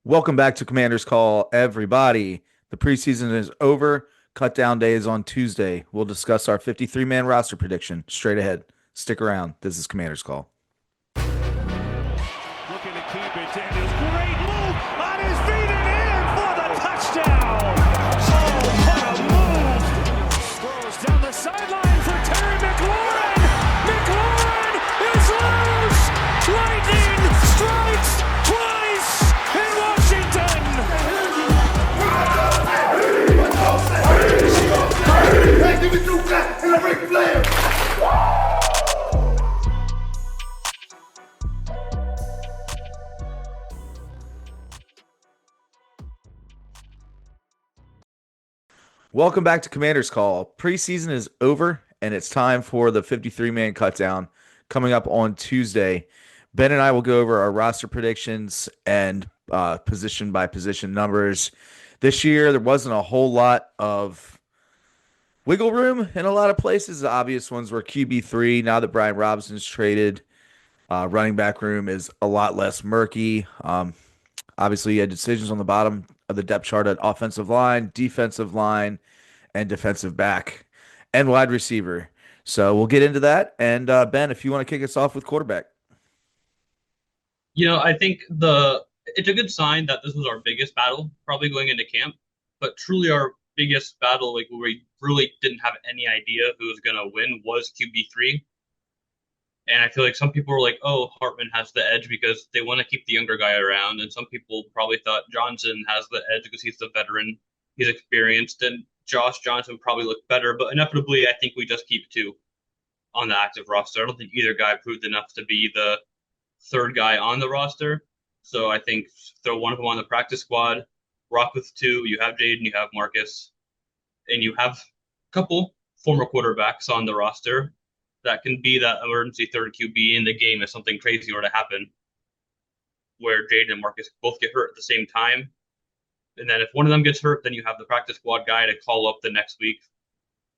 Welcome back to Commander's Call, everybody. The preseason is over. Cut down day is on Tuesday. We'll discuss our 53-man roster prediction straight ahead. Stick around. This is Commander's Call. Looking to keep it in his great move on his feet and in for the touchdown. Oh, what a move. Throws down the sideline for Terry McLaurin. McLaurin is loose. Lightning strikes twice in Washington. Hey, give me two claps and a Ric Flair. Welcome back to Commander's Call. Preseason is over, and it's time for the 53-man cutdown coming up on Tuesday. Ben and I will go over our roster predictions and position by position numbers. This year, there wasn't a whole lot of wiggle room in a lot of places. The obvious ones were QB3. Now that Brian Robinson's traded, running back room is a lot less murky. Obviously, you had decisions on the bottom of the depth chart at offensive line, defensive line, and defensive back and wide receiver. So we'll get into that. And Ben, if you want to kick us off with quarterback. I think it's a good sign that this was our biggest battle probably going into camp, but truly our biggest battle, like where we really didn't have any idea who was going to win, was QB3. And I feel like some people were like, "Oh, Hartman has the edge because they want to keep the younger guy around," and some people probably thought Johnson has the edge because he's the veteran, he's experienced, and Josh Johnson probably looked better. But inevitably, I think we just keep two on the active roster. I don't think either guy proved enough to be the third guy on the roster. So I think throw one of them on the practice squad, rock with two. You have Jaden, you have Marcus, and you have a couple former quarterbacks on the roster that can be that emergency third QB in the game if something crazy were to happen, where Jaden and Marcus both get hurt at the same time. And then if one of them gets hurt, then you have the practice squad guy to call up the next week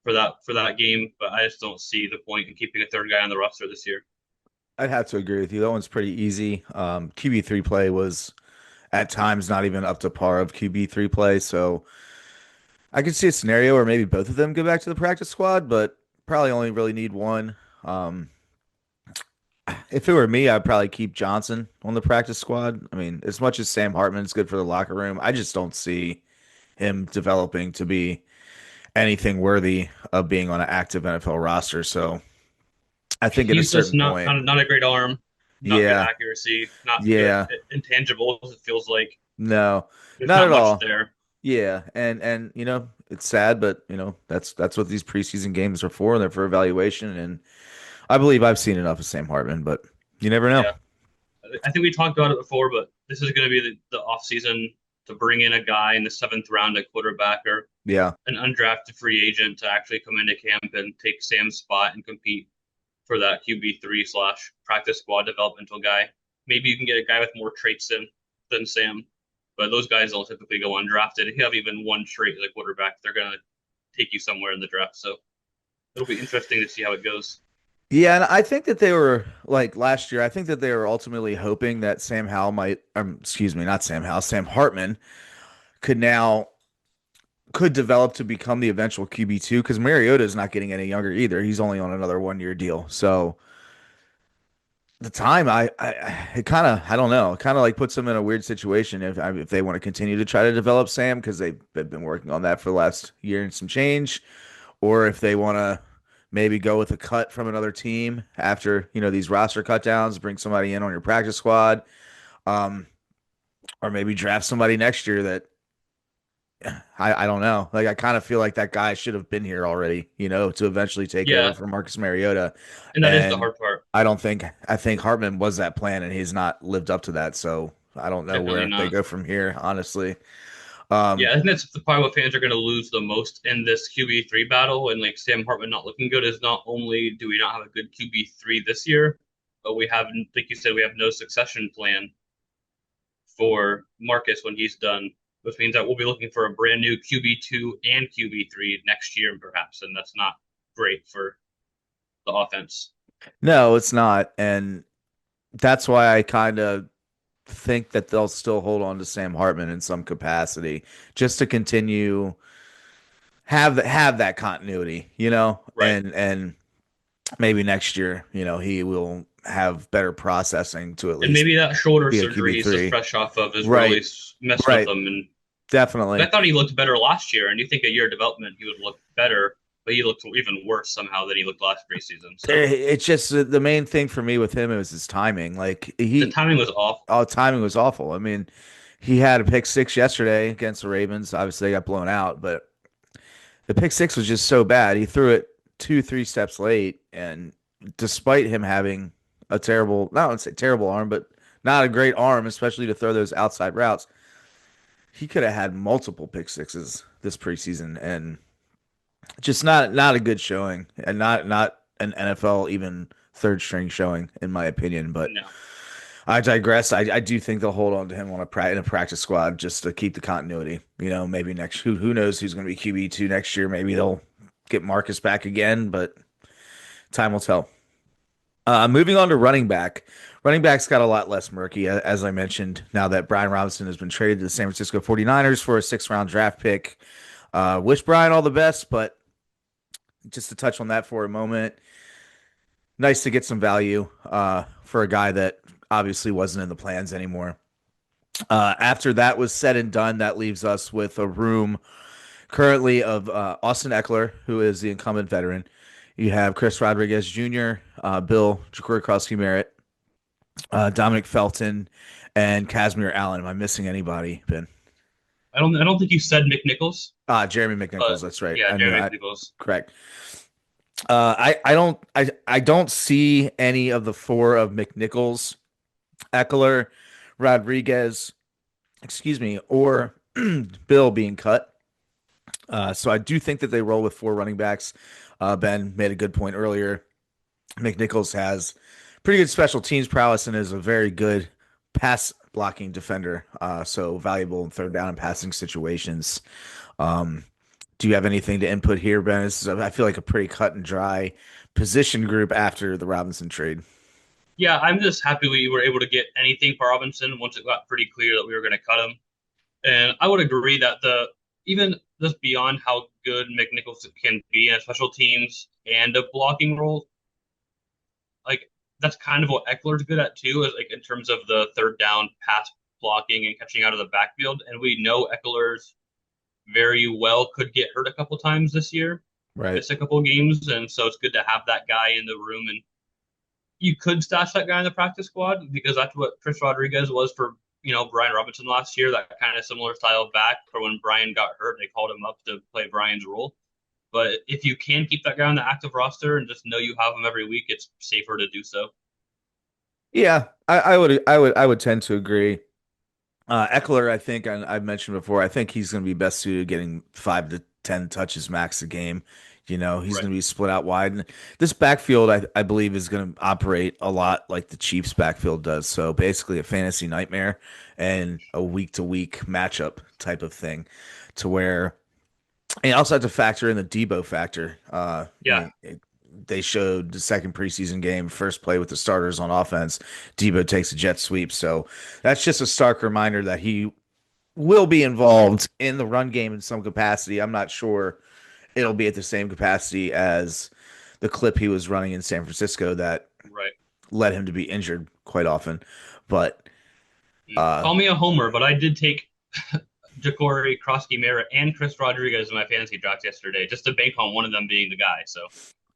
for that game. But I just don't see the point in keeping a third guy on the roster this year. I'd have to agree with you. That one's pretty easy. QB3 play was at times not even up to par of QB3 play. So I could see a scenario where maybe both of them go back to the practice squad, but probably only really need one. If it were me, I'd probably keep Johnson on the practice squad. I mean, as much as Sam Hartman's good for the locker room, I just don't see him developing to be anything worthy of being on an active NFL roster. So I think at a He's just certain not point, not a great arm, not good yeah, accuracy, not good yeah, intangibles. It feels like no, there's not not at much all. there. Yeah, and it's sad, but that's what these preseason games are for. They're for evaluation, and I believe I've seen enough of Sam Hartman, but you never know. Yeah, I think we talked about it before, but this is going to be the off season to bring in a guy in the seventh round at quarterback or Yeah, an undrafted free agent to actually come into camp and take Sam's spot and compete for that QB3 slash practice squad developmental guy. Maybe you can get a guy with more traits than Sam, but those guys don't typically go undrafted. If you have even one trait as a quarterback, they're going to take you somewhere in the draft. So it'll be interesting to see how it goes. yeah, and I think that they were like last year. I think that they were ultimately hoping that Sam Howell might, excuse me, not Sam Howell, Sam Hartman could now could develop to become the eventual QB2 because Mariota is not getting any younger either. He's only on another 1 year deal. So the time it kind of I don't know, it kind of like puts them in a weird situation if they want to continue to try to develop Sam because they've been working on that for the last year and some change, or if they want to maybe go with a cut from another team after these roster cut downs, bring somebody in on your practice squad, um, or maybe draft somebody next year that I don't know. Like I kind of feel like that guy should have been here already, to eventually take over Yeah, for Marcus Mariota. and that is the And hard part. I think Hartman was that plan and he's not lived up to that. So I don't know Definitely where they not. go from here, honestly. Um, Yeah, I think that's probably what fans are going to lose the most in this QB3 battle. And like Sam Hartman not looking good is not only do we not have a good QB3 this year, but we have, like you said, we have no succession plan for Marcus when he's done, which means that we'll be looking for a brand new QB2 and QB3 next year, perhaps. And that's not great for the offense. no, it's not. And that's why I kind of think that they'll still hold on to Sam Hartman in some capacity just to continue have that continuity, Right. and maybe next year, he will have better processing to at And least maybe that shoulder be a surgery he's just QB3. fresh off of is really Right, messed with right, him. And I definitely. thought he looked better last year, and you think a year of development he would look better, but he looked even worse somehow than he looked last preseason. So It's just the main thing for me with him is his timing. Like the timing was awful. timing was awful. I mean, he had a pick six yesterday against the Ravens. Obviously, they got blown out, but the pick six was just so bad. He threw it 2, 3 steps late, and despite him having a terrible, not want to say terrible arm, but not a great arm, especially to throw those outside routes, he could have had multiple pick sixes this preseason, and just not a good showing, and not an NFL even third string showing, in my opinion. But No. I digress. I do think they'll hold on to him in a practice squad just to keep the continuity. Maybe next who knows who's going to be QB2 next year. Maybe they'll get Marcus back again, but time will tell. Moving on to running back. Running back's got a lot less murky, as I mentioned, now that Brian Robinson has been traded to the San Francisco 49ers for a sixth-round draft pick. Wish Brian all the best, but just to touch on that for a moment, nice to get some value for a guy that obviously wasn't in the plans anymore. After that was said and done, that leaves us with a room currently of Austin Eckler, who is the incumbent veteran. You have Chris Rodriguez Jr., Bill Jaworkowski Merritt, Dominic Felton, and Casimir Allen. Am I missing anybody, Ben? I don't think you said McNichols, Jeremy but McNichols. That's right. yeah, I knew Jeremy I McNichols. correct. I don't see any of the four of McNichols, Eckler, Rodriguez, excuse me, or Bill being cut. So I do think that they roll with four running backs. Ben made a good point earlier. McNichols has pretty good special teams prowess and is a very good pass blocking defender. So valuable in third down and passing situations. Um, do you have anything to input here, Ben? I feel like a pretty cut and dry position group after the Robinson trade. Yeah, I'm just happy we were able to get anything for Robinson once it got pretty clear that we were going to cut him. And I would agree that the even just beyond how good McNichols can be in special teams and a blocking role, like that's kind of what Eckler's good at too, is like in terms of the third down pass blocking and catching out of the backfield. And we know Eckler's very well could get hurt a couple times this year, Right. miss a couple games, and so it's good to have that guy in the room. And you could stash that guy in the practice squad because that's what Chris Rodriguez was for Brian Robinson last year. That kind of similar style back for when Brian got hurt, they called him up to play Brian's role. But if you can keep that guy on the active roster and just know you have him every week, it's safer to do so. Yeah, I would tend to agree. Eckler, I think I've mentioned before, I think he's going to be best suited getting 5 to 10 touches max a game. He's Right. going to be split out wide. And this backfield, I believe, is going to operate a lot like the Chiefs backfield does. So basically, a fantasy nightmare and a week to week matchup type of thing, to where and you also have to factor in the Debo factor. Yeah. They showed the second preseason game, first play with the starters on offense. Debo takes a jet sweep. So that's just a stark reminder that he will be involved in the run game in some capacity. I'm not sure it'll be at the same capacity as the clip he was running in San Francisco that Right. led him to be injured quite often. But uh, Call me a homer, but I did take Jacory, Krosky Merritt, and Chris Rodriguez in my fantasy draft yesterday just to bank on one of them being the guy. So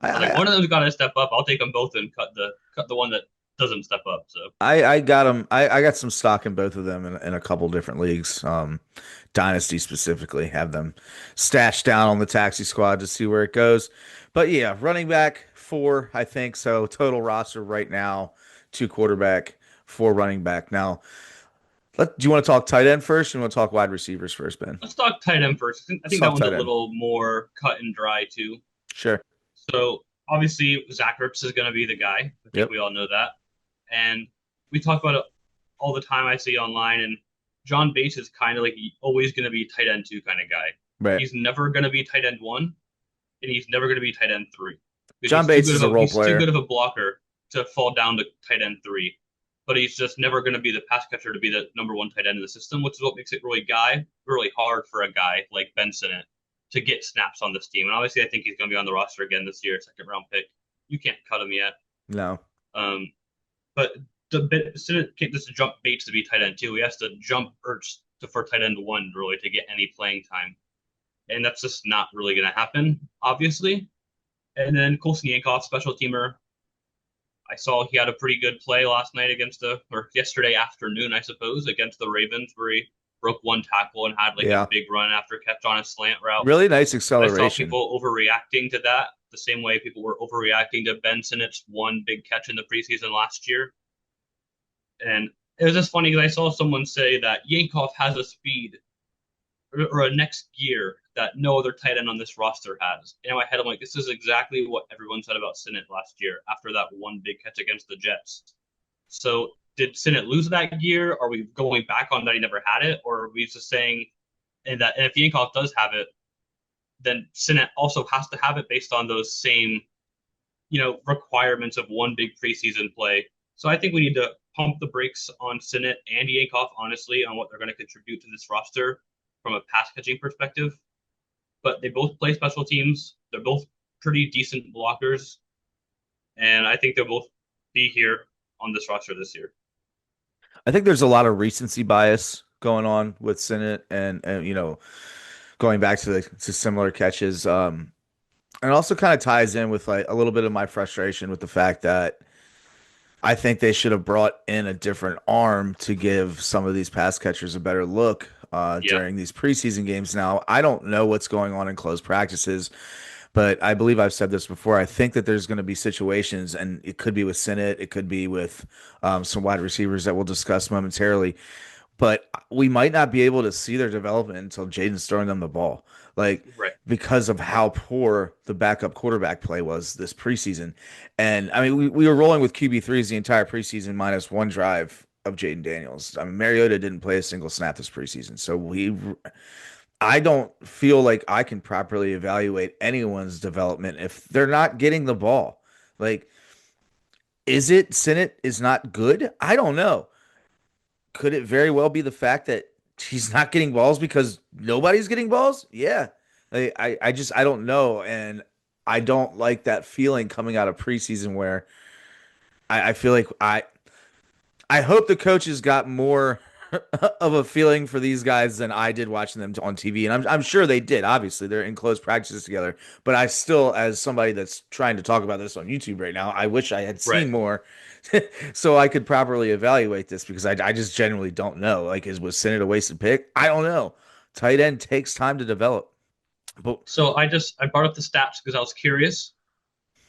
I was like, I, one of them's got to step up. I'll take them both and cut the one that doesn't step up. So I got them. I got some stock in both of them in a couple different leagues. Dynasty specifically, have them stashed down on the taxi squad to see where it goes. But yeah, running back four, I think so. Total roster right now, two quarterback, four running back. Now, do you want to talk tight end first? Or you want to talk wide receivers first, Ben? let's talk tight end first. I Let's think that talk one's a tight end. little more cut and dry too. Sure. So obviously Zach Ertz is going to be the guy. I think Yep. we all know that. And we talk about it all the time. I see online, and John Bates is kind of like always going to be tight end two kind of guy. Right. He's never going to be tight end one, and he's never going to be tight end three because John Bates is a role he's too player. good of a blocker to fall down to tight end three. but he's just never going to be the pass catcher to be the number one tight end in the system, which is what makes it really hard for a guy like Ben Sinnott to get snaps on this team. And obviously, I think he's going to be on the roster again this year, second round pick. You can't cut him yet. No. Um, but Sinnott can't just jump Bates to be tight end two. He has to jump Ertz for tight end one really to get any playing time, and that's just not really going to happen, obviously. And then Colson Yankoff, special teamer. I saw he had a pretty good play last night or yesterday afternoon, I suppose, against the Ravens, where he broke one tackle and had like Yeah. a big run after catch on a slant route. Really nice I saw acceleration. people overreacting to that the same way people were overreacting to Ben Sinnott's one big catch in the preseason last year. And it was just funny because I saw someone say that Yankoff has a speed or a next gear that no other tight end on this roster has. And in my head, I'm like, this is exactly what everyone said about Sinnott last year after that one big catch against the Jets. So did Sinnott lose that gear? Are we going back on that he never had it? Or are we just saying and if Yankoff does have it, then Sinnott also has to have it based on those same, requirements of one big preseason play. So I think we need to pump the brakes on Sinnott and Yankoff, honestly, on what they're going to contribute to this roster from a pass catching perspective. But they both play special teams. They're both pretty decent blockers. And I think they'll both be here on this roster this year. I think there's a lot of recency bias going on with Sinnott and going back to similar catches. And it also kind of ties in with like a little bit of my frustration with the fact that I think they should have brought in a different arm to give some of these pass catchers a better look Yeah, during these preseason games. Now, I don't know what's going on in closed practices, but I believe I've said this before. I think that there's going to be situations, and it could be with Sinnott, it could be with some wide receivers that we'll discuss momentarily, but we might not be able to see their development until Jaden's throwing them the ball. Like, right. because of how poor the backup quarterback play was this preseason. And I mean, we were rolling with QB3s the entire preseason minus one drive of Jaden Daniels. I mean, Mariota didn't play a single snap this preseason. I don't feel like I can properly evaluate anyone's development if they're not getting the ball. Like, is it Sinnott is not good? I don't know. Could it very well be the fact that he's not getting balls because nobody's getting balls? Yeah. I don't know. And I don't like that feeling coming out of preseason where I feel like I hope the coaches got more of a feeling for these guys than I did watching them on TV, and I'm sure they did. Obviously, they're in close practices together. But I still, as somebody that's trying to talk about this on YouTube right now, I wish I had Right. seen more, so I could properly evaluate this because I just genuinely don't know. Like, was Sinnott a wasted pick? I don't know. Tight end takes time to develop, but So I brought up the stats because I was curious,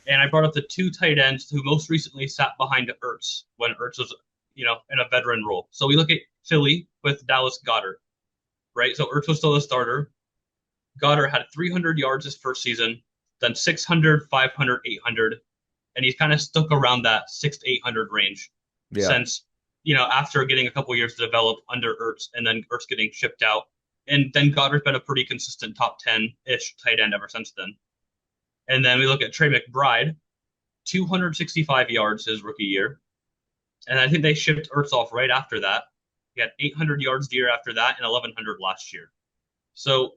and I brought up the two tight ends who most recently sat behind Ertz when Ertz was, in a veteran role. So we look at Philly with Dallas Goedert, right? So Ertz was still a starter. Goddard had 300 yards his first season, then 600, 500, 800, and he's kind of stuck around that 6 to 800 range yeah, since, after getting a couple years to develop under Ertz and then Ertz getting shipped out. And then Goddard's been a pretty consistent top 10-ish tight end ever since then. And then we look at Trey McBride, 265 yards his rookie year. And I think they shipped Ertz off right after that. He had 800 yards the year after that and 1,100 last year. So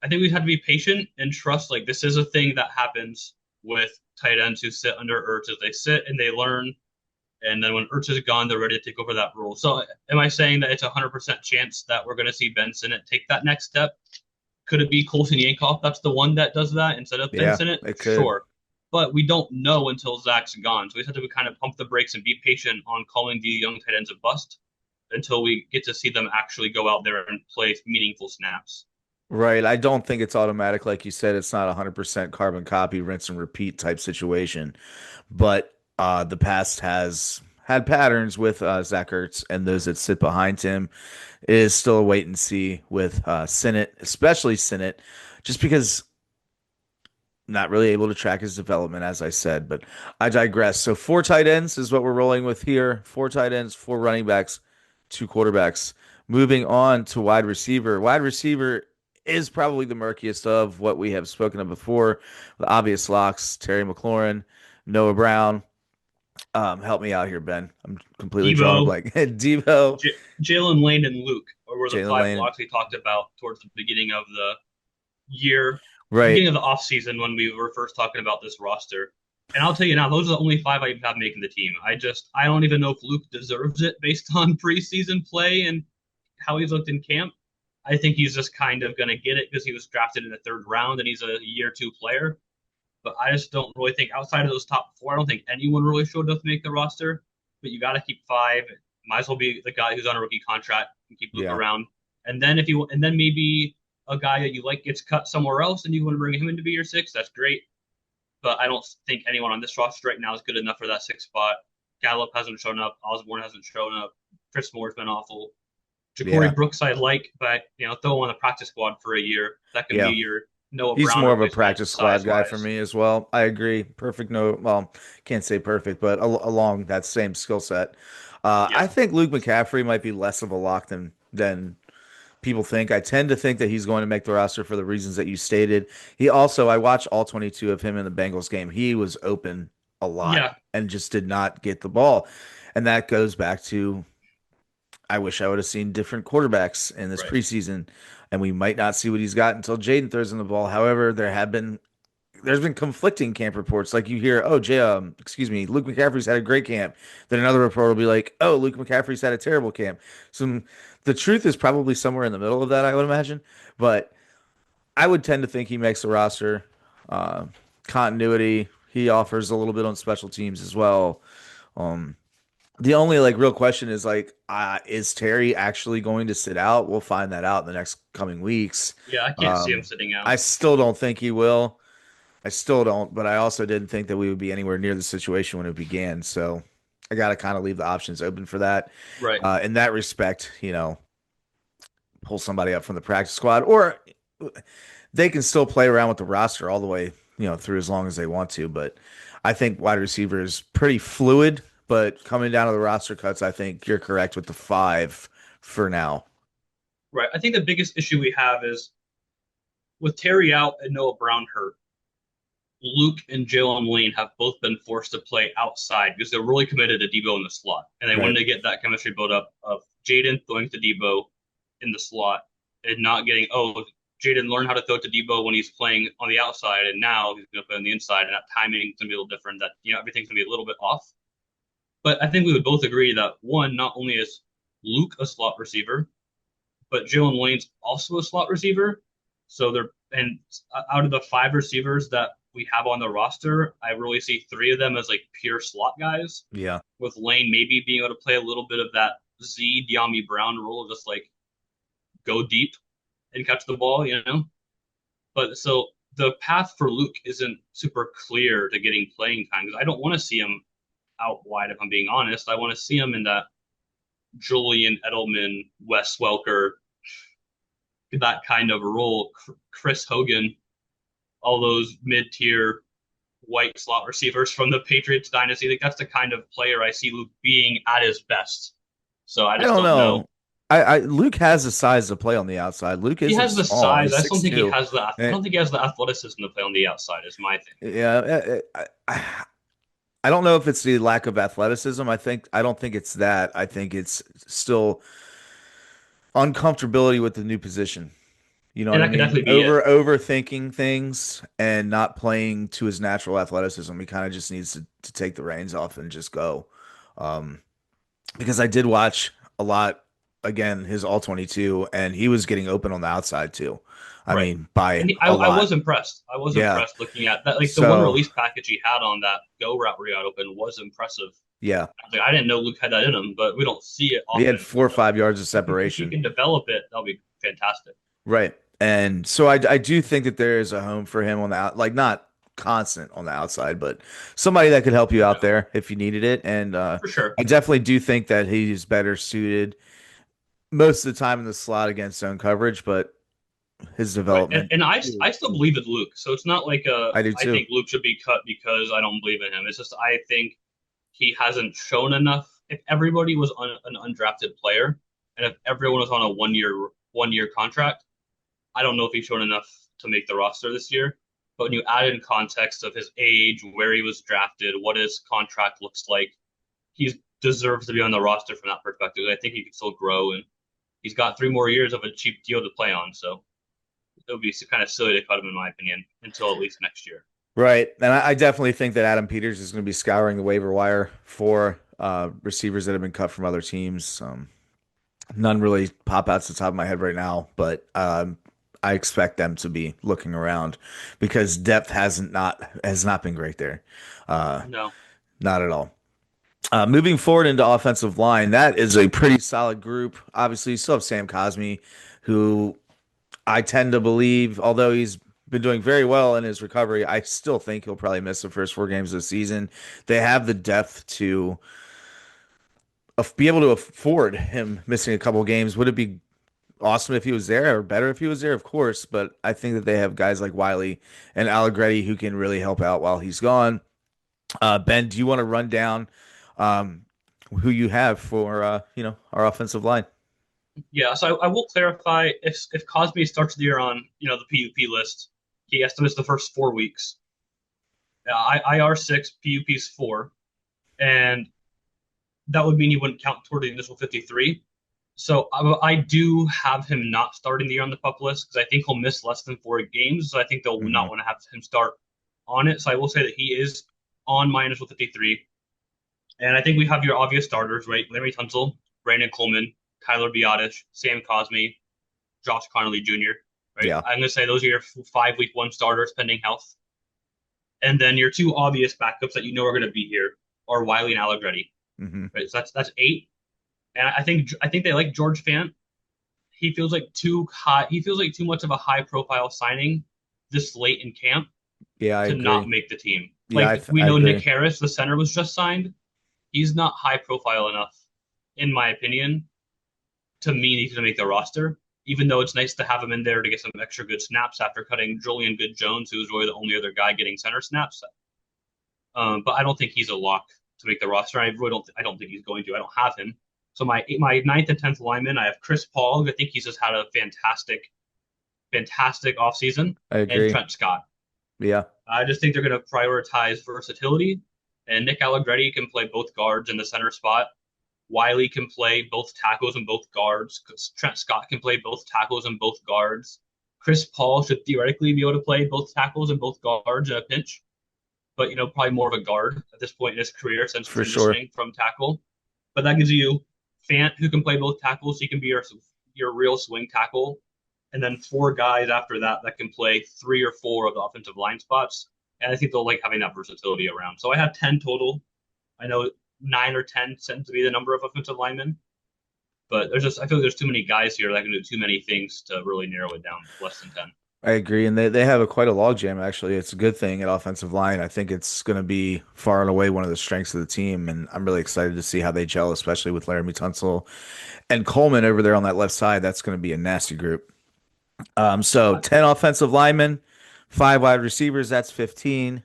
I think we have to be patient and trust like this is a thing that happens with tight ends who sit under Ertz as they sit and they learn. And then when Ertz is gone, they're ready to take over that role. So am I saying that it's a 100% chance that we're going to see Ben Sinnott take that next step? Could it be Colson Yankoff? That's the one that does that instead of Ben yeah, Sinnott? it could. Sure. But we don't know until Zach's gone. So we just have to kind of pump the brakes and be patient on calling the young tight ends a bust until we get to see them actually go out there and play meaningful snaps. Right. I don't think it's automatic. Like you said, it's not 100% carbon copy, rinse and repeat type situation. But the past has had patterns with Zach Ertz and those that sit behind him. It is still a wait and see with Sinnott, especially Sinnott, just because not really able to track his development, as I said. But I digress. So four tight ends is what we're rolling with here. Four tight ends, four running backs, two quarterbacks. Moving on to wide receiver. Wide receiver is probably the murkiest of what we have spoken of before. The obvious locks: Terry McLaurin, Noah Brown. Help me out here, Ben. I'm completely drawing a Debo, blank. Debo, Jalen Lane, and Luke were the Jalen five Lane. blocks we talked about towards the beginning of the year, Right. beginning of the offseason when we were first talking about this roster. And I'll tell you now, those are the only five I have making the team. I don't even know if Luke deserves it based on preseason play and how he's looked in camp. I think he's just kind of going to get it because he was drafted in the third round and he's a year two player. But I just don't really think outside of those top four, I don't think anyone really showed up to make the roster. But you got to keep five. Might as well be the guy who's on a rookie contract and keep Luke Yeah. around. And then maybe a guy that you like gets cut somewhere else and you want to bring him in to be your six. That's great. But I don't think anyone on this roster right now is good enough for that sixth spot. Gallup hasn't shown up. Osborne hasn't shown up. Chris Moore's been awful. Yeah. Ja'Cory Brooks I like, but throw him on the practice squad for a year. That can be Yeah. your Noah He's Brown more of a replacement practice squad size guy for wise. me as well. I agree. Perfect. No, well, can't say perfect, but along that same skill set. Yeah, I think Luke McCaffrey might be less of a lock than people think. I tend to think that he's going to make the roster for the reasons that you stated. He also, I watched all 22 of him in the Bengals game. He was open a lot yeah, and just did not get the ball. And that goes back to I wish I would have seen different quarterbacks in this right. preseason, and we might not see what he's got until Jaden throws in the ball. However, there's been conflicting camp reports. Like you hear, oh, excuse me, Luke McCaffrey's had a great camp. Then another report will be like, oh, Luke McCaffrey's had a terrible camp. So the truth is probably somewhere in the middle of that, I would imagine. But I would tend to think he makes the roster. Uh, Continuity, he offers a little bit on special teams as well. Um, the only like real question is like, is Terry actually going to sit out? We'll find that out in the next coming weeks. Yeah, I can't see him Um, sitting out. I still don't think he will. I still don't, but I also didn't think that we would be anywhere near the situation when it began. So I got to kind of leave the options open for that. Right. In that respect, pull somebody up from the practice squad, or they can still play around with the roster all the way, through as long as they want to. But I think wide receiver is pretty fluid. But coming down to the roster cuts, I think you're correct with the five for now. Right. I think the biggest issue we have is with Terry out and Noah Brown hurt. Luke and Jalen Lane have both been forced to play outside because they're really committed to Debo in the slot, and they Right. wanted to get that chemistry built up of Jaden throwing to Debo in the slot and not getting Jaden learned how to throw to Debo when he's playing on the outside, and now he's going to play on the inside, and that timing is going to be a little different. That everything's going to be a little bit off. But I think we would both agree that one, not only is Luke a slot receiver, but Jalen Lane's also a slot receiver. So out of the five receivers that we have on the roster, I really see three of them as like pure slot guys, Yeah. with Lane maybe being able to play a little bit of that Z De'Ami Brown role, just like go deep and catch the ball. But so the path for Luke isn't super clear to getting playing time because I don't want to see him out wide if I'm being honest. I want to see him in that Julian Edelman, Wes Welker, that kind of role. Chris Hogan, all those mid-tier white slot receivers from the Patriots dynasty. Like that's the kind of player I see Luke being at his best. So I I just don't don't know. know. I Luke has the size to play on the outside. Luke He isn't has the small. size. He's I just don't think he 6'2". has the. I don't think he has the athleticism to play on the outside. Is my thing. Yeah, I don't know if it's the lack of athleticism. I don't think it's that. I think it's still uncomfortability with the new position. You know And what I that could mean? definitely be it. Overthinking things and not playing to his natural athleticism. He kind of just needs to take the reins off and just go. Um, because I did watch a lot again, his all 22, and he was getting open on the outside too. I Right. mean, by And a I lot. was impressed. I was Yeah. impressed looking at that. Like the one So, release package he had on that go route where he got open was impressive. yeah, Like, I didn't know Luke had that in him, but we don't see it he had often. 4 or 5 yards of If he separation. can develop it, that'll be fantastic. Right. And so I do think that there is a home for him on the out, like not constant on the outside, but somebody that could help you out Yeah, there if you needed it. And for sure. I definitely do think that he's better suited most of the time in the slot against zone coverage, but his Right. And, development, and I still believe in Luke. So it's not like I do I too. think Luke should be cut because I don't believe in him. It's just I think he hasn't shown enough. If everybody was on an undrafted player and if everyone was on a one year contract, I don't know if he's shown enough to make the roster this year. But when you add in context of his age, where he was drafted, what his contract looks like, he deserves to be on the roster from that perspective. I think he can still grow, and he's got 3 more years of a cheap deal to play on. So it would be kind of silly to cut him, in my opinion, until at least next year. Right. And I definitely think that Adam Peters is going to be scouring the waiver wire for receivers that have been cut from other teams. None really pop out to the top of my head right now, but I expect them to be looking around because depth has not been great there. Uh, No. Not at all. Moving forward into offensive line, that is a pretty solid group. Obviously, you still have Sam Cosmi, who I tend to believe, although he's been doing very well in his recovery, I still think he'll probably miss the first 4 games of the season. They have the depth to be able to afford him missing a couple games. Would it be awesome if he was there, or better if he was there? Of course, but I think that they have guys like Wiley and Allegretti who can really help out while he's gone. Ben, do you want to run down um, who you have for our offensive line? Yeah, so I will clarify if Cosby starts the year on the PUP list, he has to miss the first 4 weeks. IR 6, PUP's 4, and that would mean he wouldn't count toward the initial 53. So I do have him not starting the year on the pup list because I think he'll miss less than 4 games. So I think they'll Hmm. not want to have him start on it. So I will say that he is on my initial 53. And I think we have your obvious starters, right? Larry Tunsil, Brandon Coleman, Tyler Biotish, Sam Cosmi, Josh Connolly Jr., right? Yeah. I'm going to say those are your 5 week 1 starters pending health. And then your two obvious backups that you know are going to be here are Wiley and Allegretti, Hmm. right? So that's 8. And I think they like George Fant. He feels like too high. He feels like too much of a high profile signing this late in camp Yeah, I to not agree. make the team. Yeah, Like we I know Nick agree. Harris, the center, was just signed. He's not high profile enough, in my opinion, to mean he's going to make the roster. Even though it's nice to have him in there to get some extra good snaps after cutting Julian Good Jones, who was really the only other guy getting center snaps. But I don't think he's a lock to make the roster. I really don't. I don't think he's going to. I don't have him. So my ninth and 10th lineman, I have Chris Paul, who I think he's just had a fantastic offseason, I and agree. Trent Scott. Yeah. I just think they're going to prioritize versatility, and Nick Allegretti can play both guards in the center spot. Wiley can play both tackles and both guards. Trent Scott can play both tackles and both guards. Chris Paul should theoretically be able to play both tackles and both guards in a pinch, but probably more of a guard at this point in his career since For sure. transitioning from tackle. But that gives you Fant, who can play both tackles. So he can be your real swing tackle, and then 4 guys after that that can play 3 or 4 of the offensive line spots. And I think they'll like having that versatility around. So I have 10 total. I know 9 or 10 tend to be the number of offensive linemen, but I feel like there's too many guys here that can do too many things to really narrow it down to less than 10. I agree, and they have quite a logjam. Actually, it's a good thing at offensive line. I think it's going to be far and away one of the strengths of the team, and I'm really excited to see how they gel, especially with Laramie Tunsil and Coleman over there on that left side. That's going to be a nasty group. So Uh, 10 offensive linemen, 5 wide receivers. That's 15.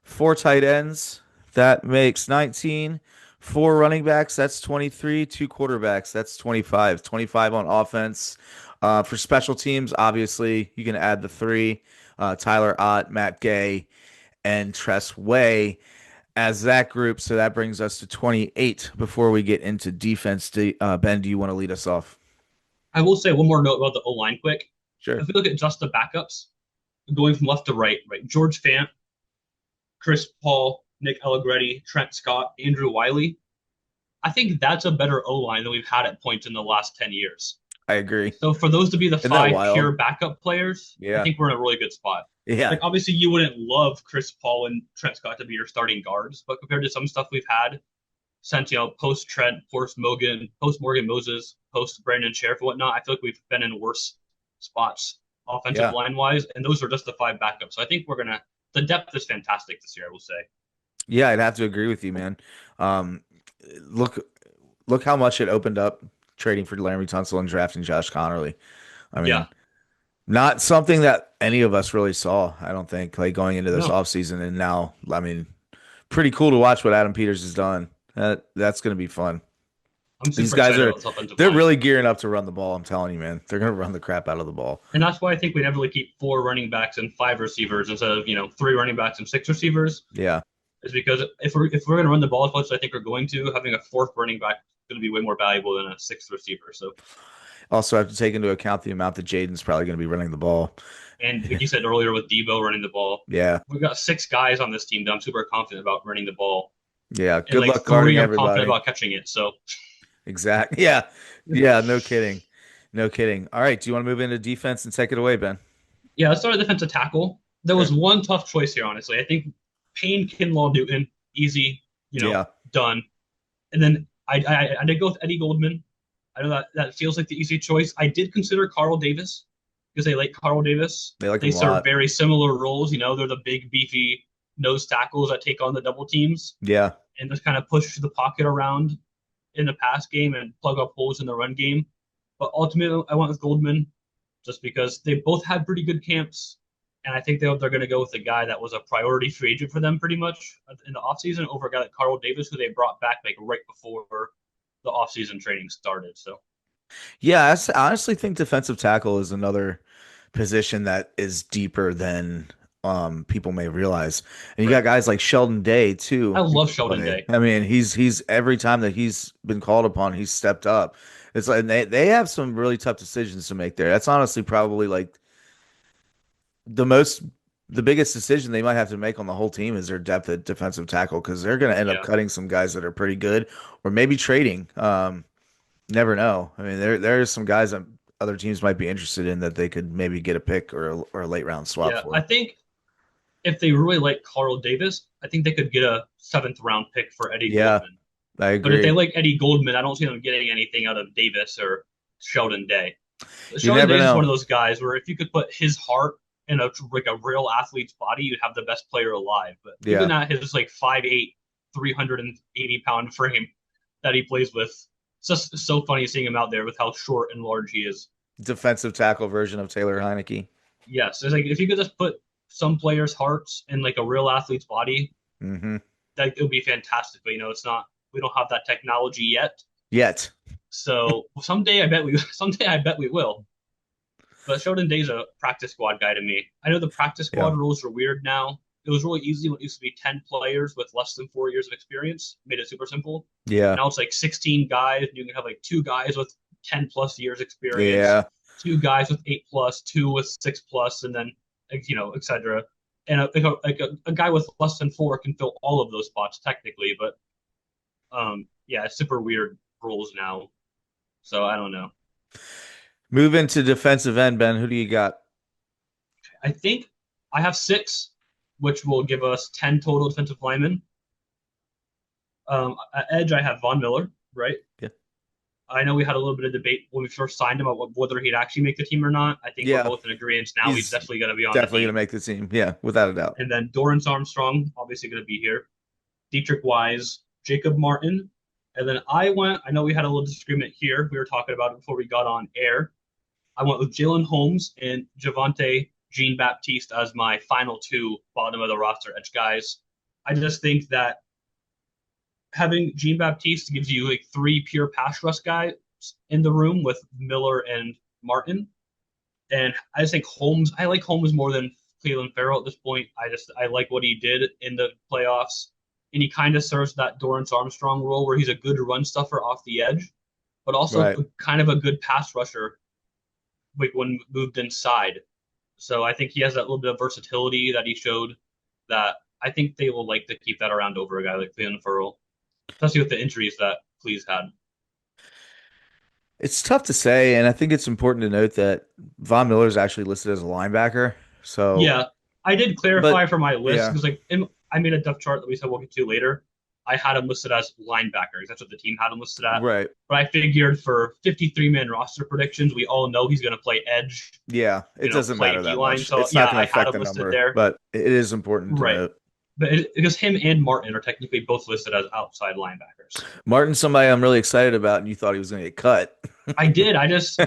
4 tight ends. That makes 19. 4 running backs. That's 23. 2 quarterbacks. That's 25. 25 on offense. For special teams, obviously, you can add the three Tyler Ott, Matt Gay, and Tress Way as that group. So that brings us to 28 before we get into defense. Ben, do you want to lead us off? I will say one more note about the O line quick. Sure. If we look at just the backups, going from left to right, George Fant, Chris Paul, Nick Allegretti, Trent Scott, Andrew Wiley. I think that's a better O line than we've had at points in the last 10 years. I agree. So for those to be the Isn't that 5 pure wild? backup players, I Yeah. think we're in a really good spot. Yeah. Like obviously you wouldn't love Chris Paul and Trent Scott to be your starting guards, but compared to some stuff we've had since post Trent, post Morgan Moses, post Brandon Sheriff and whatnot, I feel like we've been in worse spots offensive Yeah. line wise, and those are just the 5 backups. So I think the depth is fantastic this year, I will say. Yeah, I'd have to agree with you, man. Um, look, look how much it opened up trading for Laramie Tunsil and drafting Josh Connerly. I mean, Yeah. not something that any of us really saw, I don't think, like going into this No. offseason. And now, I mean, pretty cool to watch what Adam Peters has done. That's going to be fun. I'm These super guys excited are about this offensive they're line. really gearing up to run the ball. I'm telling you, man. They're gonna run the crap out of the ball. And that's why I think we never really keep four running backs and five receivers instead of, three running backs and six receivers. Yeah. Is because if we're going to run the ball as much as I think we're going to, having a fourth running back is going to be way more valuable than a sixth receiver. So, Also have to take into account the amount that Jaden's probably gonna be running the ball. and like you said earlier with Debo running the ball, Yeah. we've got six guys on this team that I'm super confident about running the ball, Yeah. and Good like luck three guarding I'm confident everybody. about catching it. So, Exactly. Yeah. Yeah, no kidding. No kidding. All right. Do you want to move into defense and take it away, Ben? yeah, let's start at defensive tackle. There Okay. was one tough choice here, honestly. I think Payne, Kinlaw, Newton, easy, Yeah. done. And then I did go with Eddie Goldman. I know that feels like the easy choice. I did consider Carl Davis because they like Carl Davis. They like They him a serve lot. very similar roles. They're the big, beefy nose tackles that take on the double teams Yeah. and just kind of push the pocket around in the pass game and plug up holes in the run game. But ultimately, I went with Goldman just because they both had pretty good camps. And I think they're going to go with the guy that was a priority free agent for them pretty much in the offseason over a guy like Carl Davis, who they brought back like right before the offseason training started. So, Yeah, I honestly think defensive tackle is another position that is deeper than people may realize. And you got right. guys like Sheldon Day too I who love can Sheldon play. Day. I mean, he's every time that he's been called upon, he's stepped up. It's like they have some really tough decisions to make there. That's honestly probably like the most the biggest decision they might have to make on the whole team is their depth at defensive tackle because they're going to end up Yeah. cutting some guys that are pretty good or maybe trading. Never know. I mean, there's some guys that other teams might be interested in that they could maybe get a pick or a late round swap Yeah. I for. think if they really like Carl Davis, I think they could get a seventh round pick for Eddie Yeah, Goldman. I But if they agree. like Eddie Goldman, I don't see them getting anything out of Davis or Sheldon Day. You Sheldon never Davis is one know. of those guys where if you could put his heart in a real athlete's body, you'd have the best player alive. But Yeah, even at his like 5'8", 380-pound frame that he plays with, it's just so funny seeing him out there with how short and large he is. defensive tackle version of Taylor Heineke. Yes, it's like if you could just put some players' hearts in like a real athlete's body, Hmm. that it would be fantastic. But it's not. We don't have that technology yet. Yet. So someday I bet we someday I bet we will. But Sheldon Day's a practice squad guy to me. I know the practice Yeah. squad rules are weird now. It was really easy when it used to be 10 players with less than 4 years of experience, made it super simple. Yeah. Now it's like 16 guys. You can have like two guys with 10 plus years experience, Yeah. two guys with 8 plus, two with 6 plus, and then, etc. And a guy with less than four can fill all of those spots technically. But yeah, it's super weird rules now. So I don't know. Move into defensive end, Ben. Who do you got? I think I have six, which will give us 10 total defensive linemen. At edge, I have Von Miller, right? Yeah. I know we had a little bit of debate when we first signed him about whether he'd actually make the team or not. I think we're Yeah. both in agreement now. He's He's definitely going to be on the definitely team. gonna make the team. Yeah, without a doubt. And then Dorrance Armstrong, obviously going to be here. Dietrich Wise, Jacob Martin. And then I know we had a little disagreement here. We were talking about it before we got on air. I went with Jalen Holmes and Javante Jean Baptiste as my final two bottom of the roster edge guys. I just think that having Jean Baptiste gives you like three pure pass rush guys in the room with Miller and Martin. And I just think I like Holmes more than Cleveland Farrell at this point. I like what he did in the playoffs. And he kind of serves that Dorrance Armstrong role where he's a good run stuffer off the edge, but also Right. kind of a good pass rusher like when moved inside. So I think he has that little bit of versatility that he showed that I think they will like to keep that around over a guy like Cleveland Farrell, especially with the injuries that Cleve's had. It's tough to say, and I think it's important to note that Von Miller is actually listed as a linebacker. So, Yeah, I did clarify but for my list yeah, because I made a depth chart that we said we'll get to later. I had him listed as linebackers. That's what the team had him listed at. right. But I figured for 53-man roster predictions, we all know he's going to play edge, Yeah, it doesn't play matter D that line. much. So It's not yeah, going I to had affect him the listed number, there. but it is important to Right. note. But because him and Martin are technically both listed as outside linebackers. Martin's somebody I'm really excited about, and you thought he was going to get cut. I did. I just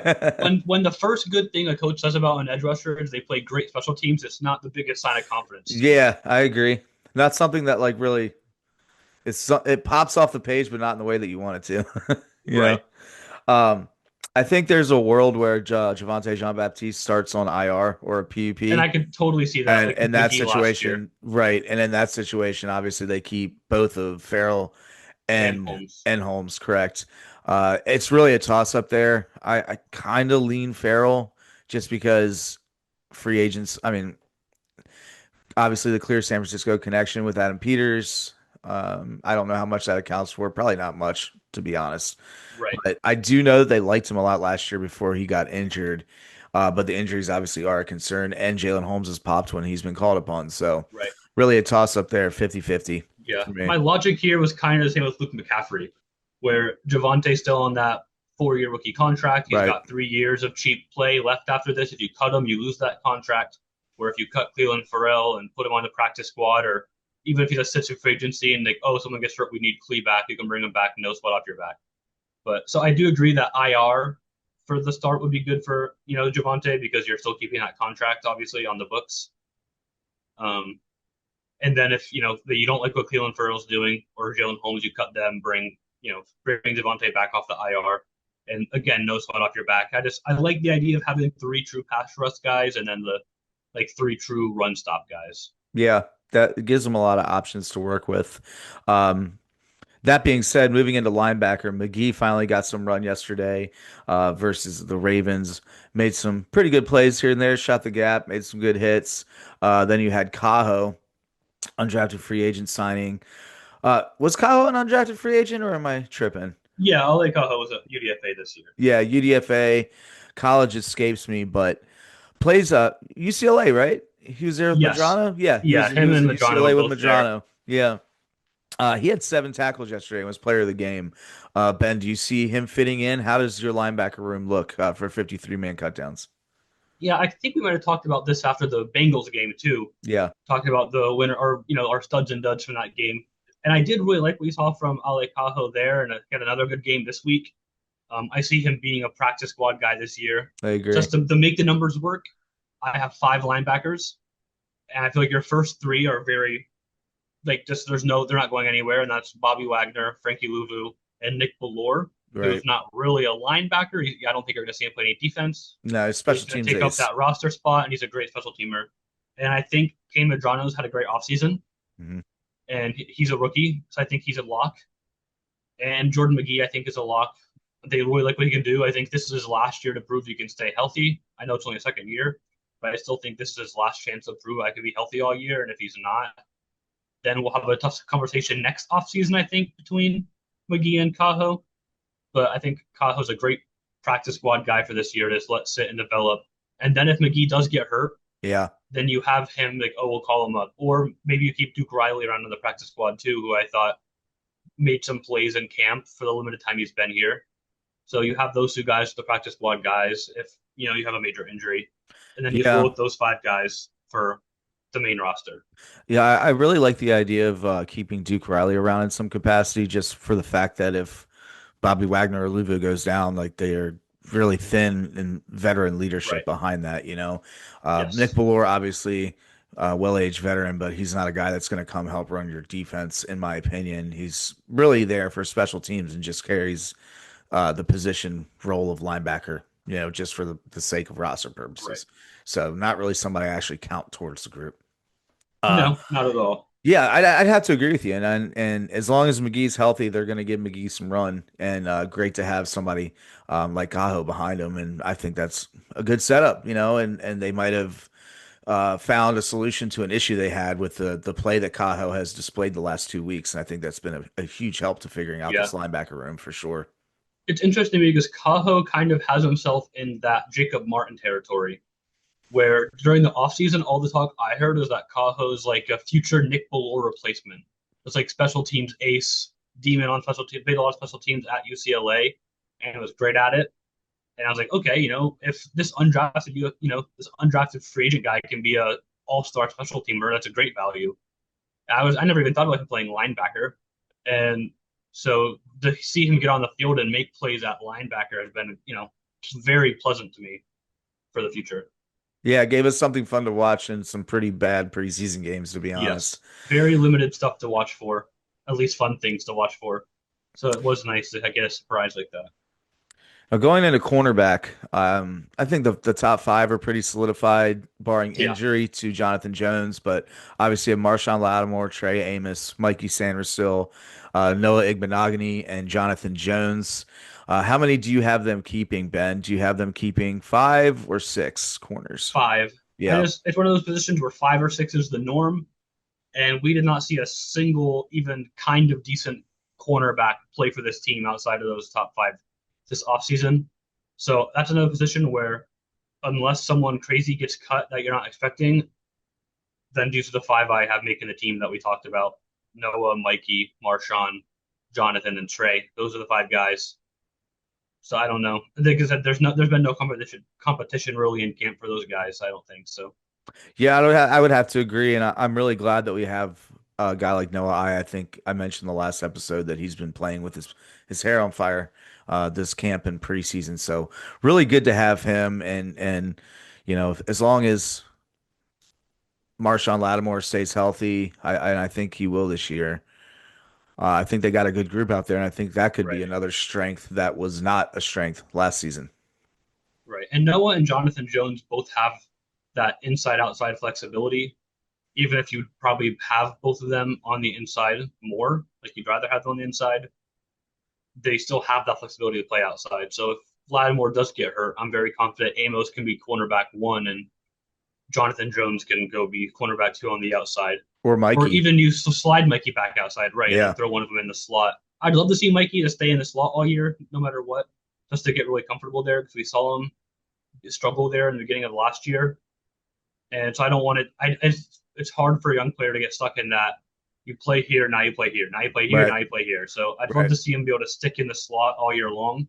when the first good thing a coach says about an edge rusher is they play great special teams, it's not the biggest sign of confidence. Yeah, I agree. Not something that like really it pops off the page, but not in the way that you want it to. you know. Right. Um, I think there's a world where Javante Jean-Baptiste starts on IR or a And PUP. I could totally see that, And like in that McGee last year situation, right? And in that situation, obviously they keep both of Farrell and and Holmes. Holmes, correct? It's really a toss up there. I kind of lean Farrell just because free agents. I mean, obviously the clear San Francisco connection with Adam Peters. I don't know how much that accounts for. Probably not much, to be honest. Right. But I do know that they liked him a lot last year before he got injured. But the injuries obviously are a concern, and Jalen Holmes has popped when he's been called upon. So Right. really a toss up there, 50-50 Yeah. for me. My logic here was kind of the same with Luke McCaffrey, where Javonte's still on that 4 year rookie contract. He's Right. got 3 years of cheap play left after this. If you cut him, you lose that contract. Where if you cut Cleveland Farrell and put him on the practice squad, or even if he just sits in free agency and like, oh, someone gets hurt, we need Clee back, you can bring him back, no sweat off your back. But so I do agree that IR for the start would be good for Javonte because you're still keeping that contract obviously on the books. Um, and then if you don't like what Cleveland Farrell's doing or Jalen Holmes, you cut them, bring Devontae back off the IR, and again, no sweat off your back. I like the idea of having three true pass rush guys and then the like three true run stop guys. Yeah, that gives them a lot of options to work with. Um, that being said, moving into linebacker, McGee finally got some run yesterday versus the Ravens. Made some pretty good plays here and there, shot the gap, made some good hits. Then you had Cajo, undrafted free agent signing. Was Cajo an undrafted free agent or am I tripping? Yeah, Ale Caho was a UDFA this year. Yeah, UDFA. College escapes me, but plays UCLA, right? He was there with Yes, Madrano. Yeah, he yeah, was him at and Madrano were UCLA with both there. Madrano. Yeah. He had 7 tackles yesterday and was player of the game. Ben, do you see him fitting in? How does your linebacker room look for 53-man cutdowns? Yeah, I think we might have talked about this after the Bengals game too, Yeah, talking about the winner or our studs and duds from that game. And I did really like what we saw from Ale Cajo there, and got another good game this week. I see him being a practice squad guy this year, I agree. just to make the numbers work. I have five linebackers, and I feel like your first three are very like just they're not going anywhere, and that's Bobby Wagner, Frankie Louvu, and Nick Ballore, who's Right. not really a linebacker. I don't think you're going to see him play any defense, No, he's but he's special going to teams take up ace. that roster spot, and he's a great special teamer. And I think Kane Madrano's had a great offseason, Hmm. and he's a rookie, so I think he's a lock. And Jordan McGee, I think, is a lock. They really like what he can do. I think this is his last year to prove he can stay healthy. I know it's only a second year, but I still think this is his last chance to prove I can be healthy all year. And if he's not, then we'll have a tough conversation next offseason, I think, between McGee and Cajo. But I think Cajo's a great practice squad guy for this year to just let sit and develop. And then if McGee does get hurt, Yeah, then you have him like, oh, we'll call him up. Or maybe you keep Duke Riley around in the practice squad too, who I thought made some plays in camp for the limited time he's been here. So you have those two guys, the practice squad guys, if you have a major injury, and then you just roll yeah, with those five guys for the main roster. yeah. I really like the idea of keeping Duke Riley around in some capacity, just for the fact that if Bobby Wagner or Luvu goes down, like they are really thin in veteran leadership Right. behind that. Nick Yes. Ballore, obviously, well-aged veteran, but he's not a guy that's going to come help run your defense, in my opinion. He's really there for special teams and just carries the position role of linebacker, just for the sake of roster Right. purposes. So not really somebody I actually count towards the group. Uh, No, not at all. yeah, I'd have to agree with you, and as long as McGee's healthy, they're going to give McGee some run, and great to have somebody like Cajo behind him, and I think that's a good setup, and they might have found a solution to an issue they had with the play that Cajo has displayed the last 2 weeks, and I think that's been a huge help to figuring out Yeah. this linebacker room for sure. It's interesting because Cajo kind of has himself in that Jacob Martin territory, where during the offseason, all the talk I heard is that Cajo's like a future Nick Ballore replacement. It's like special teams ace, demon on special teams, played a lot of special teams at UCLA, and was great at it. And I was like, okay, if this undrafted free agent guy can be a all-star special teamer, that's a great value. I never even thought about him playing linebacker, and so to see him get on the field and make plays at linebacker has been very pleasant to me for the future. Yeah, it gave us something fun to watch and some pretty bad preseason games, to be Yes, honest. very limited stuff to watch for, at least fun things to watch for. So it was nice to get a surprise like that. Now going into cornerback, I think the top five are pretty solidified, barring Yeah, injury to Jonathan Jones. But obviously, you have Marshawn Lattimore, Trey Amos, Mikey Sandersill, Noah Igbenogany, and Jonathan Jones. How many do you have them keeping, Ben? Do you have them keeping five or six corners? five. And Yeah, it's one of those positions where five or six is the norm, and we did not see a single even kind of decent cornerback play for this team outside of those top five this offseason. So that's another position where unless someone crazy gets cut that you're not expecting, then due to the five I have making the team that we talked about, Noah, Mikey, Marshawn, Jonathan, and Trey. Those are the five guys. So I don't know. Like I said, there's been no competition really in camp for those guys. I don't think so. yeah, I would have to agree, and I'm really glad that we have a guy like Noah. I think I mentioned the last episode that he's been playing with his hair on fire this camp and preseason. So really good to have him, and as long as Marshawn Lattimore stays healthy, I think he will this year. I think they got a good group out there, and I think that could be Right. another strength that was not a strength last season. Right. And Noah and Jonathan Jones both have that inside outside flexibility. Even if you probably have both of them on the inside more, like you'd rather have them on the inside, they still have that flexibility to play outside. So if Lattimore does get hurt, I'm very confident Amos can be cornerback one and Jonathan Jones can go be cornerback two on the outside. Or Or Mikey. even you slide Mikey back outside, right, and then Yeah. throw one of them in the slot. I'd love to see Mikey to stay in the slot all year, no matter what, just to get really comfortable there because we saw him struggle there in the beginning of last year. And so I don't want it. It's hard for a young player to get stuck in that. You play here, now you play here, now you play here, Right. now you play here. So I'd love Right. to see him be able to stick in the slot all year long.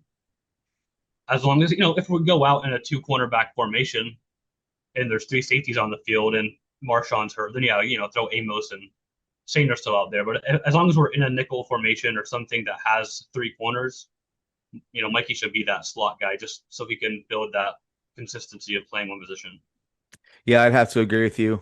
As long as, if we go out in a two cornerback formation and there's three safeties on the field and Marshawn's hurt, then yeah, throw Amos and Sainer still out there. But as long as we're in a nickel formation or something that has three corners, Mikey should be that slot guy just so he can build that consistency of playing one position. Yeah, I'd have to agree with you.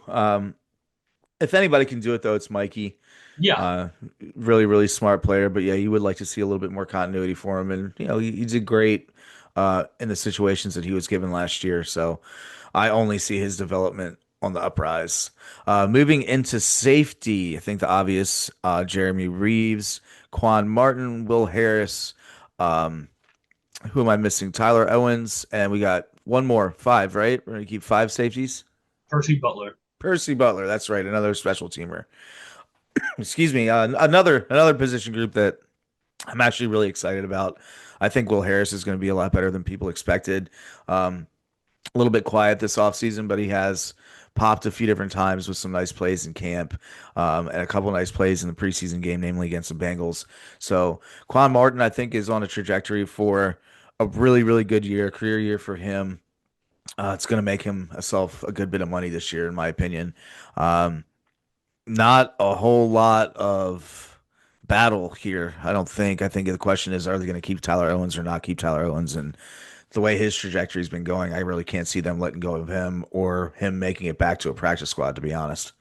If anybody can do it though, it's Mikey. Yeah, Uh, really, really smart player. But yeah, you would like to see a little bit more continuity for him. And he did great in the situations that he was given last year. So I only see his development on the uprise. Moving into safety, I think the obvious Jeremy Reeves, Quan Martin, Will Harris. Um, who am I missing? Tyler Owens, and we got one more, five, right? We're gonna keep five safeties. Percy Butler. Percy Butler, that's right, another special teamer. Excuse me, another position group that I'm actually really excited about. I think Will Harris is going to be a lot better than people expected. A little bit quiet this offseason, but he has popped a few different times with some nice plays in camp, and a couple nice plays in the preseason game, namely against the Bengals. So Quan Martin, I think, is on a trajectory for a really, really good year, career year for him. It's going to make himself a good bit of money this year, in my opinion. Um, Not a whole lot of battle here, I don't think. I think the question is, are they going to keep Tyler Owens or not keep Tyler Owens? And the way his trajectory's been going, I really can't see them letting go of him or him making it back to a practice squad, to be honest.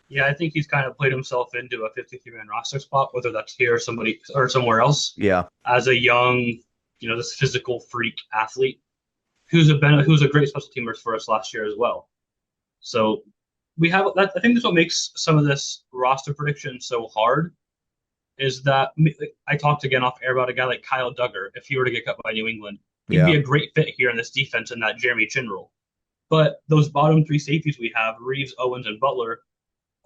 Yeah, I think he's kind of played himself into a 53-man roster spot, whether that's here, somebody, or somewhere else, Yeah. as a young, this physical freak athlete who's a great special teamer for us last year as well. So we have that. I think that's what makes some of this roster prediction so hard. Is that I talked again off air about a guy like Kyle Duggar. If he were to get cut by New England, he'd be Yeah. a great fit here in this defense in that Jeremy Chin role. But those bottom three safeties we have, Reeves, Owens, and Butler,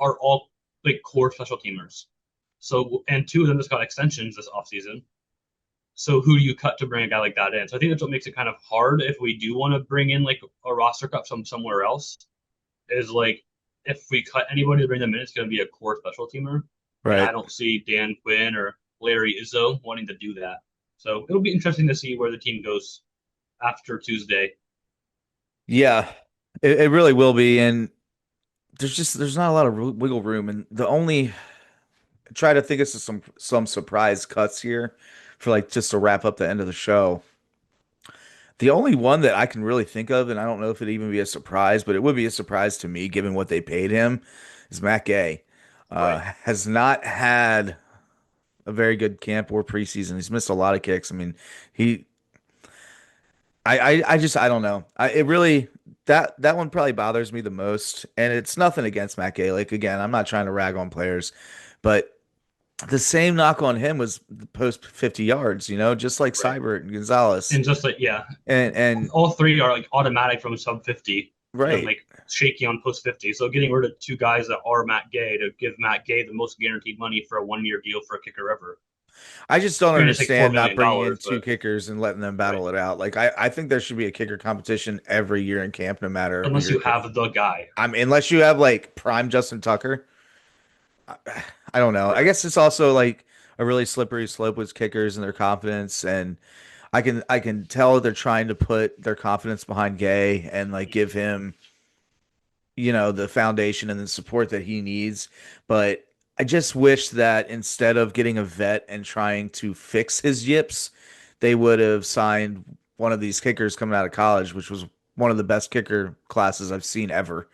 are all like core special teamers. So, and two of them just got extensions this offseason. So who do you cut to bring a guy like that in? So I think that's what makes it kind of hard if we do want to bring in like a roster cut from somewhere else. Is like if we cut anybody to bring them in, it's going to be a core special teamer, and I Right. don't see Dan Quinn or Larry Izzo wanting to do that. So it'll be interesting to see where the team goes after Tuesday. Yeah. It really will be. And there's not a lot of wiggle room. And the only try to think of some surprise cuts here for like just to wrap up the end of the show. The only one that I can really think of, and I don't know if it'd even be a surprise, but it would be a surprise to me given what they paid him, is Matt Gay. Right. Has not had a very good camp or preseason. He's missed a lot of kicks. I mean, he I just I don't know. It really that one probably bothers me the most. And it's nothing against Matt Gay. Like again, I'm not trying to rag on players, but the same knock on him was the post 50 yards, just like Right. Seibert and Gonzalez. And just like, yeah, And all three are like automatic from sub 50 and right. like shaky on post 50. So getting rid of two guys that are Matt Gay to give Matt Gay the most guaranteed money for a 1 year deal for a kicker ever. I just don't Granted, it's like $4 understand not million, bringing in two but kickers and letting them right. battle it out. Like I think there should be a kicker competition every year in camp, no matter who Unless you're. you have the guy. I mean, unless you have like prime Justin Tucker. I don't know. I Right. guess it's also like a really slippery slope with kickers and their confidence, and I can tell they're trying to put their confidence behind Gay and like give him, the foundation and the support that he needs. But I just wish that instead of getting a vet and trying to fix his yips, they would have signed one of these kickers coming out of college, which was one of the best kicker classes I've seen ever,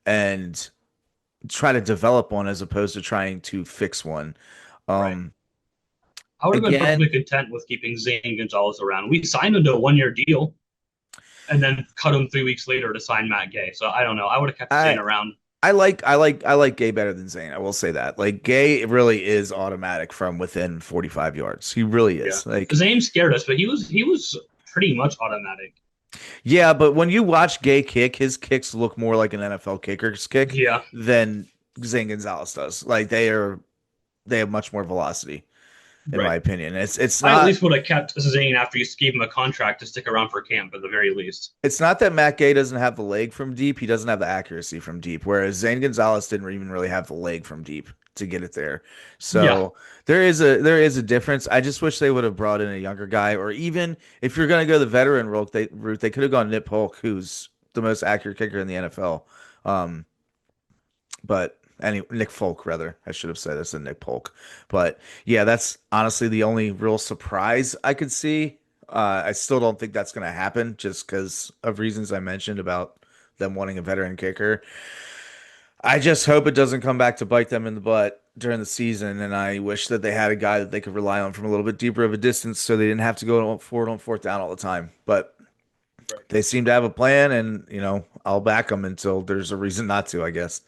and try to develop one as opposed to trying to fix one. Right. Um, I would have been again, perfectly content with keeping Zane Gonzalez around. We signed him to a 1 year deal and then cut him 3 weeks later to sign Matt Gay. So I don't know. I would have kept Zane I around. I like Gay better than Zane. I will say that. Like Gay really is automatic from within 45 yards. He really Yeah. is. Like Zane scared us, but he was pretty much automatic. yeah, but when you watch Gay kick, his kicks look more like an NFL kicker's kick Yeah. than Zane Gonzalez does. Like they have much more velocity in my Right. opinion. It's I at not least would have kept Zane after you gave him a contract to stick around for camp at the very least. it's not that Matt Gay doesn't have the leg from deep, he doesn't have the accuracy from deep, whereas Zane Gonzalez didn't even really have the leg from deep to get it there. Yeah. So there is a difference. I just wish they would have brought in a younger guy, or even if you're gonna go the veteran route, they could have gone Nip Polk, who's the most accurate kicker in the NFL. Um, but Nick Folk rather, I should have said this, Nick Polk. But yeah, that's honestly the only real surprise I could see. I still don't think that's going to happen just because of reasons I mentioned about them wanting a veteran kicker. I just hope it doesn't come back to bite them in the butt during the season, and I wish that they had a guy that they could rely on from a little bit deeper of a distance so they didn't have to go forward on fourth down all the time. But Right. they seem to have a plan, and I'll back them until there's a reason not to, I guess.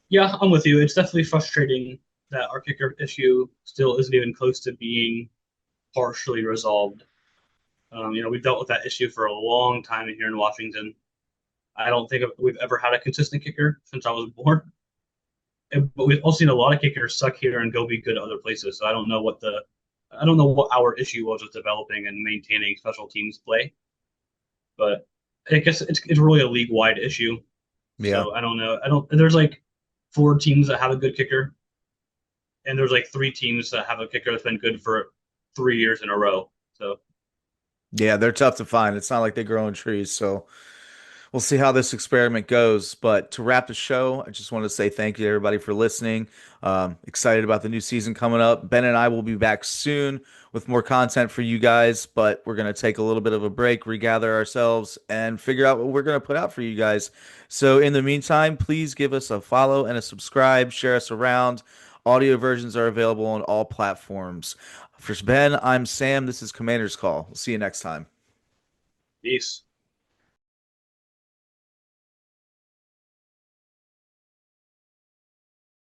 Yeah, I'm with you. It's definitely frustrating that our kicker issue still isn't even close to being partially resolved. We've dealt with that issue for a long time here in Washington. I don't think we've ever had a consistent kicker since I was born. But we've also seen a lot of kickers suck here and go be good other places. So I don't know what our issue was with developing and maintaining special teams play. But I guess it's really a league wide issue. Yeah. So I don't know. I don't. There's like four teams that have a good kicker, and there's like three teams that have a kicker that's been good for 3 years in a row. So Yeah, they're tough to find. It's not like they grow in trees, so we'll see how this experiment goes. But to wrap the show, I just want to say thank you to everybody for listening. Excited about the new season coming up. Ben and I will be back soon with more content for you guys, but we're going to take a little bit of a break, regather ourselves, and figure out what we're going to put out for you guys. So in the meantime, please give us a follow and a subscribe, share us around. Audio versions are available on all platforms. For Ben, I'm Sam. This is Commander's Call. We'll see you next time. peace.